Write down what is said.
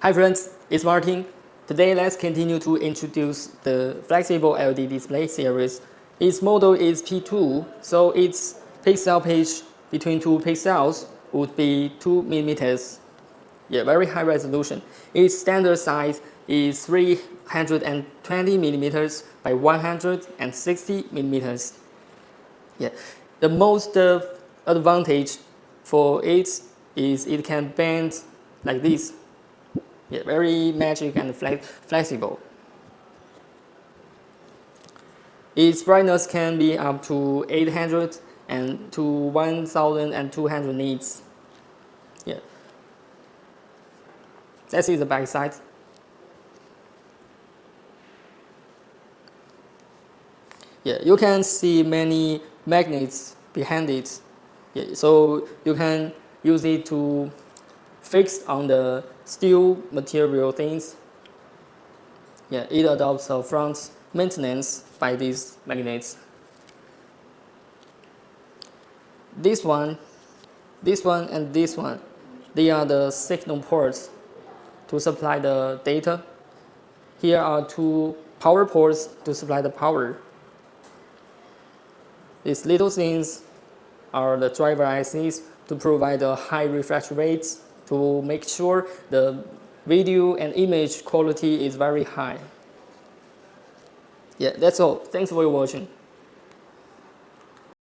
Hi friends, it's Martin. Today let's continue to introduce the flexible LED display series. Its model is P2, so its pixel pitch between two pixels would be 2 millimeters. Yeah, very high resolution. Its standard size is 320 millimeters by 160 millimeters. Yeah, the most advantage for it is it can bend like this. Yeah, very magic and flexible. Its brightness can be up to 800 and to 1200 nits. Yeah. That is the back side. Yeah, you can see many magnets behind it. Yeah, so you can use it to fix on the steel material things. Yeah, it adopts a front maintenance by these magnets. This one, and this one, they are the signal ports to supply the data. Here are two power ports to supply the power. These little things are the driver ICs to provide a high refresh rates to make sure the video and image quality is very high. Yeah, that's all. Thanks for watching.